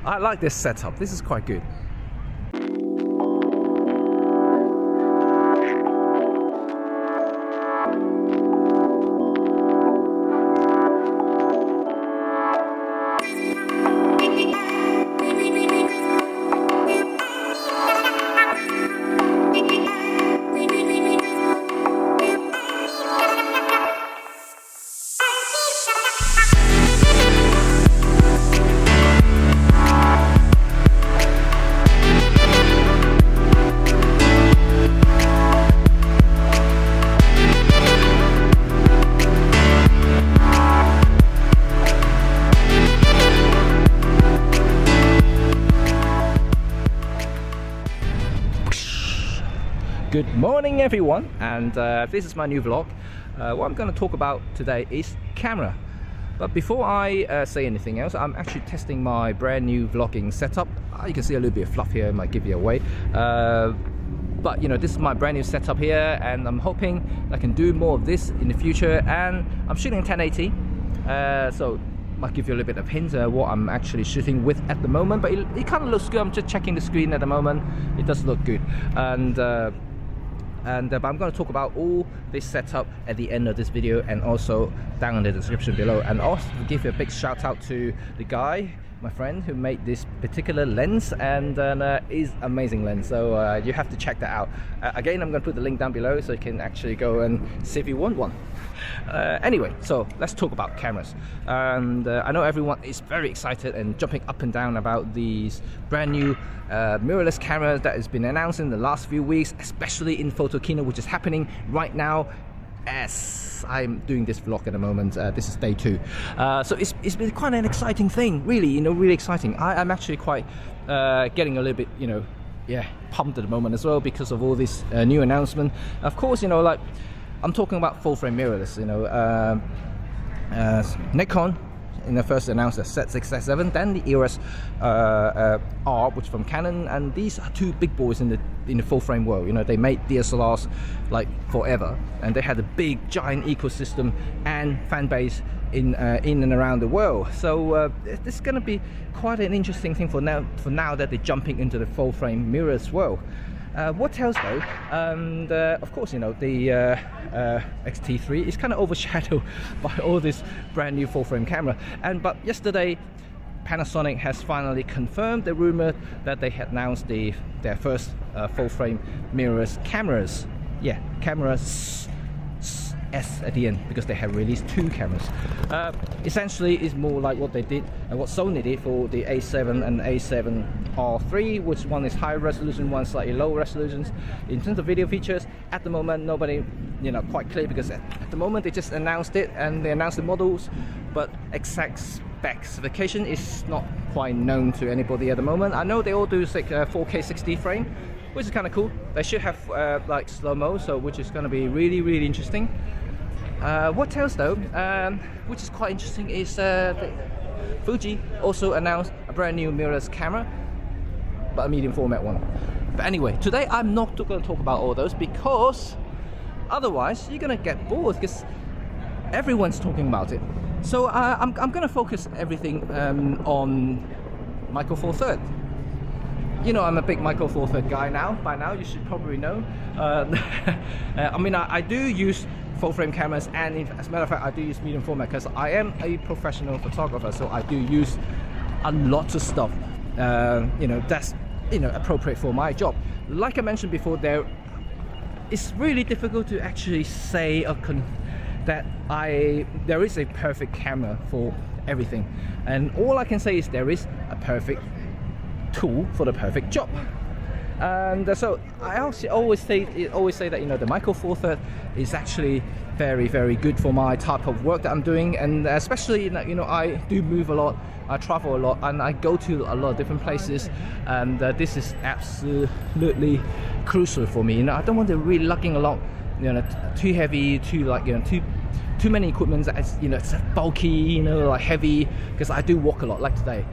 I like this setup. This is quite good. Good morning everyone, and this is my new vlog. What I'm going to talk about today is camera. But before I say anything else, I'm actually testing my brand new vlogging setup. You can see a little bit of fluff here, I might give you away. But you know, this is my brand new setup here, and I'm hoping I can do more of this in the future. And I'm shooting 1080, so might give you a little bit of hint what I'm actually shooting with at the moment. But it kind of looks good. I'm just checking the screen at the moment. It does look good, but I'm going to talk about all this setup at the end of this video, and also down in the description below. And also give you a big shout out to the guy, my friend, who made this particular lens, and is amazing lens, so you have to check that out. Again, I'm going to put the link down below so you can actually go and see if you want one. Anyway, so let's talk about cameras. And I know everyone is very excited and jumping up and down about these brand new mirrorless cameras that has been announced in the last few weeks, especially in Photo Keynote, which is happening right now as I'm doing this vlog at the moment. This is day 2, so it's been quite an exciting thing, really, you know, really exciting. I'm actually quite getting a little bit, you know, pumped at the moment as well, because of all this new announcement. Of course, you know, like I'm talking about full frame mirrorless. You know, Nikon in the first announced the Z6, then the EOS R, which from Canon, and these are two big boys in the full frame world. You know, they made DSLRs like forever, and they had a big giant ecosystem and fan base in and around the world. So this is going to be quite an interesting thing for now that they're jumping into the full frame mirrorless world. What else though? And of course, you know, the X-T3 is kind of overshadowed by all this brand new full frame camera. But yesterday, Panasonic has finally confirmed the rumor that they had announced their first full frame mirrorless cameras. Yeah, cameras S at the end, because they have released 2 cameras. Essentially, it's more like what they did and what Sony did for the A7 and A7R3, which one is high resolution, one slightly low resolutions. In terms of video features, at the moment, nobody, you know, quite clear, because at the moment they just announced it and they announced the models, but exact specification is not quite known to anybody at the moment. I know they all do like 4K 60 frame, which is kind of cool. They should have like slow-mo, so which is going to be really interesting. What else though, which is quite interesting, is Fuji also announced a brand new mirrorless camera, but a medium format one. But anyway, today I'm not going to talk about all those, because otherwise you're going to get bored, because everyone's talking about it. So I'm going to focus everything on Micro Four Third. You know, I'm a big Micro Four Third guy now. By now, you should probably know. I mean, I do use full frame cameras, and as a matter of fact, I do use medium format, because I am a professional photographer, so I do use a lot of stuff. You know, that's, you know, appropriate for my job. Like I mentioned before, it's really difficult to actually say that there is a perfect camera for everything, and all I can say is there is a perfect tool for the perfect job. And so I always say that, you know, the Micro Four Third is actually very good for my type of work that I'm doing, and especially, you know, I do move a lot, I travel a lot, and I go to a lot of different places, and this is absolutely crucial for me. You know, I don't want to really lugging along, you know, too heavy, too too many equipment that's, you know, it's bulky, you know, like heavy, because I do walk a lot, like today.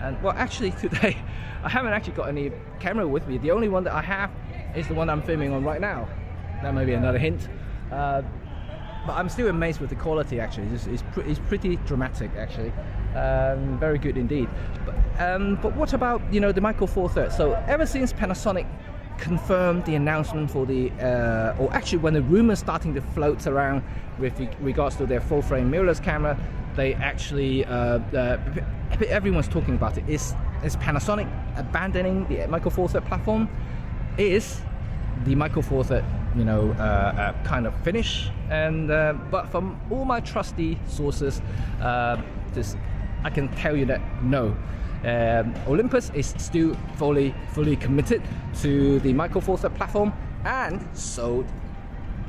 And well, actually today I haven't actually got any camera with me. The only one that I have is the one I'm filming on right now. That may be another hint. But I'm still amazed with the quality. Actually, it's pretty dramatic actually. Very good indeed. But But what about, you know, the Micro Four Thirds? So ever since Panasonic confirmed the announcement for the, or actually when the rumors starting to float around with regards to their full frame mirrorless camera, they actually, everyone's talking about it. Is Panasonic abandoning the Micro Four Thirds platform? Is the Micro Four Thirds, you know, kind of finish? And but from all my trusty sources, I can tell you that no. Olympus is still fully committed to the Micro Four Thirds platform, and so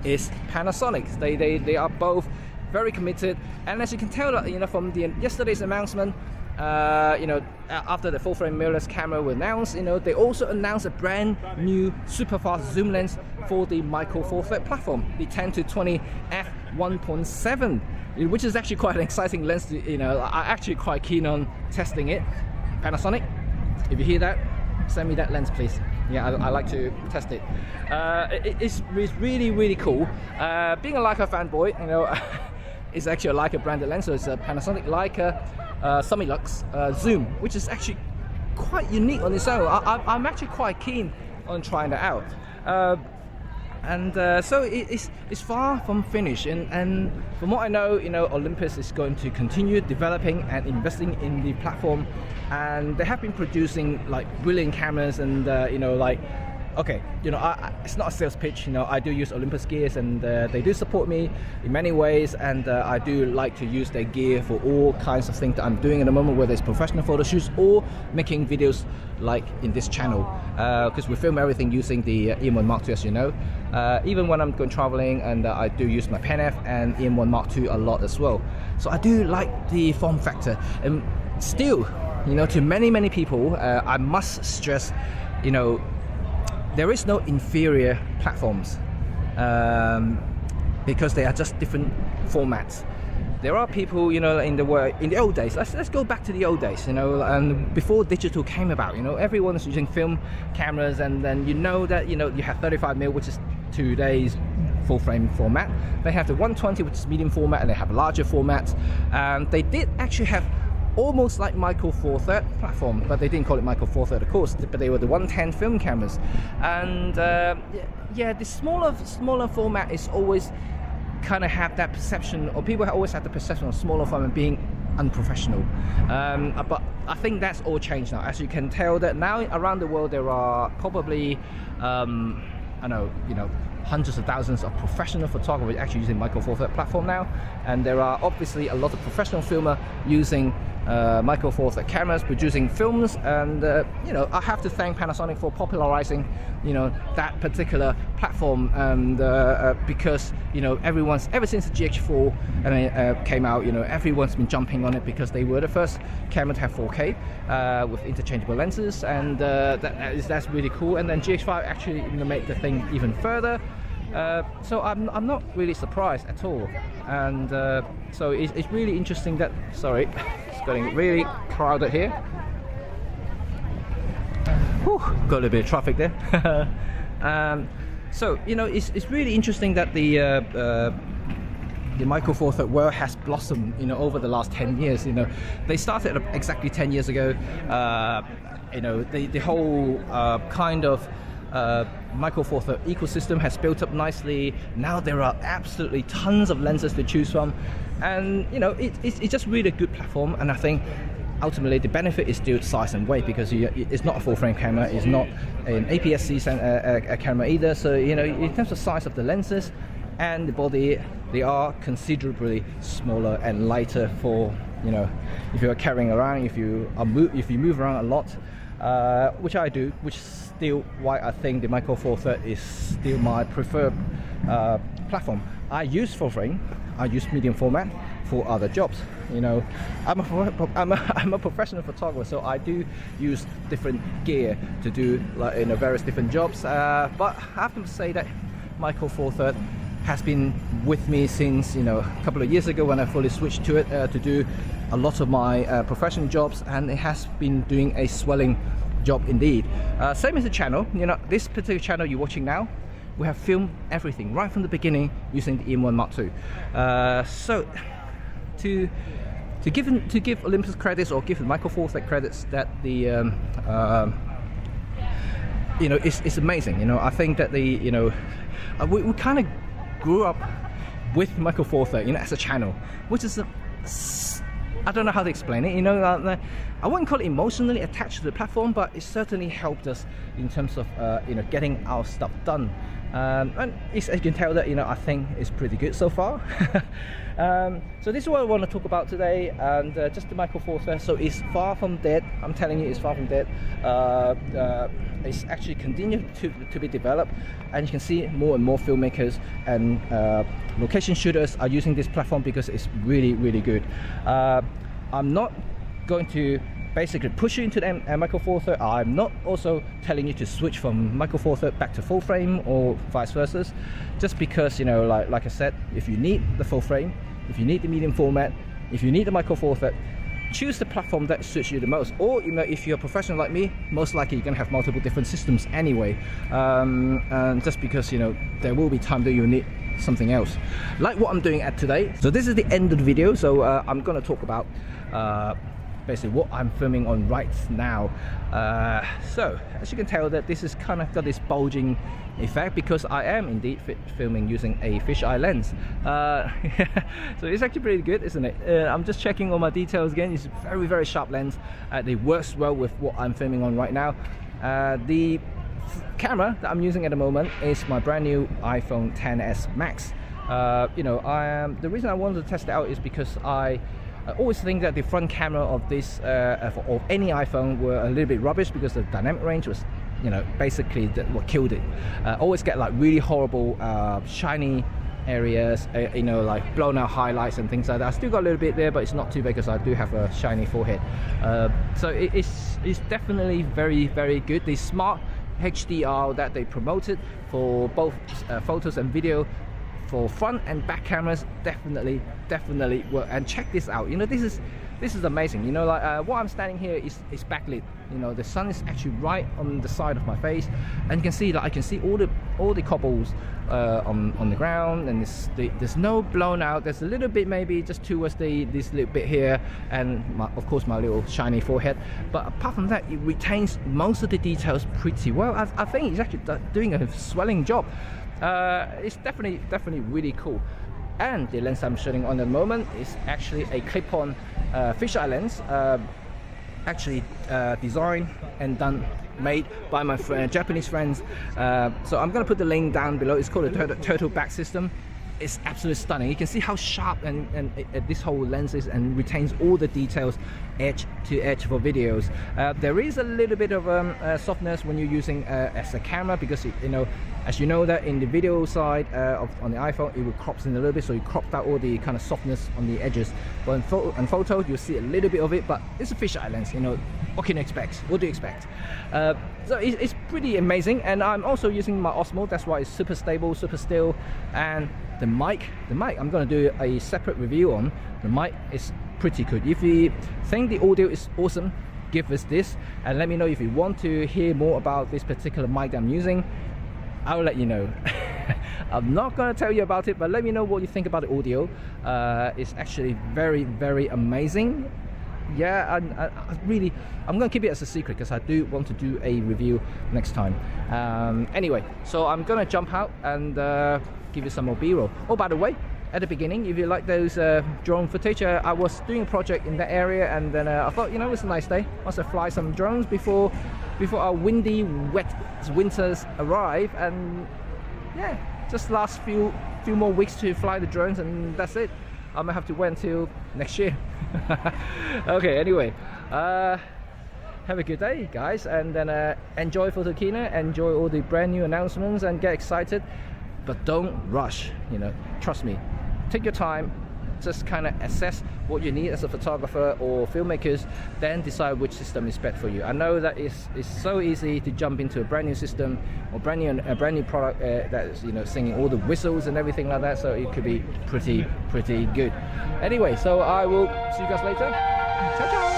is Panasonic. They are both very committed, and as you can tell, you know, from yesterday's announcement, you know, after the full frame mirrorless camera was announced, you know, they also announced a brand new super fast zoom lens for the Micro Four Thirds platform, the 10-20 f1.7, which is actually quite an exciting lens. You know, I'm actually quite keen on testing it. Panasonic, if you hear that, send me that lens, please. Yeah, I like to test it. It's really cool. Being a Leica fanboy, you know, it's actually a Leica branded lens, so it's a Panasonic Leica Summilux zoom, which is actually quite unique on its own. I'm actually quite keen on trying that out. So it's far from finished, and from what I know, you know, Olympus is going to continue developing and investing in the platform, and they have been producing like brilliant cameras, and you know, like, okay, you know, it's not a sales pitch, you know, I do use Olympus gears, and they do support me in many ways, and I do like to use their gear for all kinds of things that I'm doing at the moment, whether it's professional photo shoots or making videos like in this channel, because we film everything using the EM1 Mark II, as you know. Even when I'm going traveling, and I do use my Pen F and EM1 Mark II a lot as well. So I do like the form factor, and still, you know, to many people, I must stress, you know, there is no inferior platforms, because they are just different formats. There are people, you know, in the old days. Let's go back to the old days, you know, and before digital came about, you know, everyone is using film cameras, and then you know that, you know, you have 35mm, which is today's full frame format. They have the 120, which is medium format, and they have larger formats. They did actually have almost like Micro Four Thirds platform, but they didn't call it Micro Four Thirds, of course, but they were the 110 film cameras. And yeah, the smaller format is always kind of have that perception, or people always have the perception of smaller format being unprofessional. But I think that's all changed now. As you can tell, that now around the world there are probably I know, you know, hundreds of thousands of professional photographers actually using Micro Four Thirds platform now, and there are obviously a lot of professional filmmakers using Micro Four Thirds cameras, producing films, and you know, I have to thank Panasonic for popularizing, you know, that particular platform, and because, you know, ever since the GH4 came out, you know, everyone's been jumping on it because they were the first camera to have 4K with interchangeable lenses, and that's really cool. And then GH5 actually, you know, made the thing even further. So I'm not really surprised at all, and so it's really interesting that, sorry, it's getting really crowded here. Whew, got a little bit of traffic there. So, you know, it's really interesting that the Micro Four Thirds world has blossomed, you know, over the last 10 years. You know, they started exactly 10 years ago. You know, the whole kind of Micro Four Thirds ecosystem has built up nicely. Now there are absolutely tons of lenses to choose from, and you know, it's just really a good platform. And I think ultimately the benefit is still size and weight, because it's not a full frame camera, it's not an APS-C camera either. So, you know, in terms of size of the lenses and the body, they are considerably smaller and lighter for, you know, if you are carrying around, if you move around a lot, which I do, which is still why I think the Micro Four Thirds is still my preferred platform. I use full frame, I use medium format for other jobs. You know, I'm a professional photographer, so I do use different gear to do, like, you know, various different jobs. But I have to say that Micro Four Thirds has been with me since, you know, a couple of years ago when I fully switched to it to do a lot of my professional jobs, and it has been doing a swelling job indeed. Same as the channel, you know, this particular channel you're watching now, we have filmed everything right from the beginning using the EM1 Mark II. So to to give Olympus credits or give the Micro Four Thirds credits that the you know, it's amazing. You know, I think that the, you know, we kind of grew up with Micro Four Thirds, you know, as a channel, which is I don't know how to explain it. You know, I wouldn't call it emotionally attached to the platform, but it certainly helped us in terms of you know, getting our stuff done. And as you can tell that, you know, I think it's pretty good so far. So this is what I want to talk about today, and just the Micro Four Thirds. So it's far from dead. I'm telling you, it's far from dead. It's actually continued to be developed, and you can see more and more filmmakers and location shooters are using this platform because it's really, really good. I'm not going to basically push you into the Micro Four Thirds. I'm not also telling you to switch from Micro Four Thirds back to full frame or vice versa, just because, you know, like I said, if you need the full frame, if you need the medium format, if you need the Micro Four Thirds, choose the platform that suits you the most. Or, you know, if you're a professional like me, most likely you're gonna have multiple different systems anyway, and just because, you know, there will be time that you'll need something else, like what I'm doing at today. So this is the end of the video. So I'm gonna talk about basically what I'm filming on right now. So as you can tell, that this is kind of got this bulging effect because I am indeed filming using a fisheye lens. So it's actually pretty good, isn't it? I'm just checking all my details again. It's a very, very sharp lens. It works well with what I'm filming on right now. The camera that I'm using at the moment is my brand new iPhone XS Max. You know, the reason I wanted to test it out is because I always think that the front camera of this of any iPhone were a little bit rubbish because the dynamic range was, you know, basically what killed it. Always get like really horrible shiny areas, you know, like blown out highlights and things like that. I still got a little bit there, but it's not too big because I do have a shiny forehead. So it's definitely very, very good. The smart HDR that they promoted for both photos and video, for front and back cameras, definitely work. And check this out, you know, this is amazing. You know, like what I'm standing here is backlit. You know, the sun is actually right on the side of my face, and you can see that I can see all the cobbles on the ground, and there's no blown out. There's a little bit maybe just towards this little bit here, and of course my little shiny forehead. But apart from that, it retains most of the details pretty well. I think it's actually doing a swelling job. It's definitely really cool. And the lens I'm shooting on at the moment is actually a clip-on fisheye lens, actually designed and made by my Japanese friends. So I'm going to put the link down below. It's called a turtle back system. It's absolutely stunning. You can see how sharp and this whole lens is, and retains all the details edge to edge for videos. There is a little bit of softness when you're using as a camera, because you know, as you know that in the video side on the iPhone, it will crop in a little bit, so you cropped out all the kind of softness on the edges. But in photos, you'll see a little bit of it, but it's a fisheye lens. You know, what can you expect? What do you expect? So it's pretty amazing. And I'm also using my Osmo. That's why it's super stable, super still. And the mic I'm going to do a separate review on. The mic is pretty good. If you think the audio is awesome, give us this, and let me know if you want to hear more about this particular mic that I'm using. I'll let you know. I'm not going to tell you about it, but let me know what you think about the audio. It's actually very, very amazing. Yeah, I'm going to keep it as a secret because I do want to do a review next time. Anyway, so I'm going to jump out and give you some more B-roll. Oh, by the way, at the beginning, if you like those drone footage, I was doing a project in that area, and then I thought, you know, it's a nice day. I also fly some drones before our windy, wet winters arrive, and yeah, just last few more weeks to fly the drones, and that's it. I might have to wait until next year. Okay, anyway, have a good day, guys, and then enjoy Photokina, enjoy all the brand new announcements, and get excited, but don't rush. You know, trust me, take your time. Just kind of assess what you need as a photographer or filmmakers, then decide which system is best for you. I know that it's so easy to jump into a brand new system or a brand new product that is, you know, singing all the whistles and everything like that. So it could be pretty good. Anyway, so I will see you guys later. Ciao, ciao.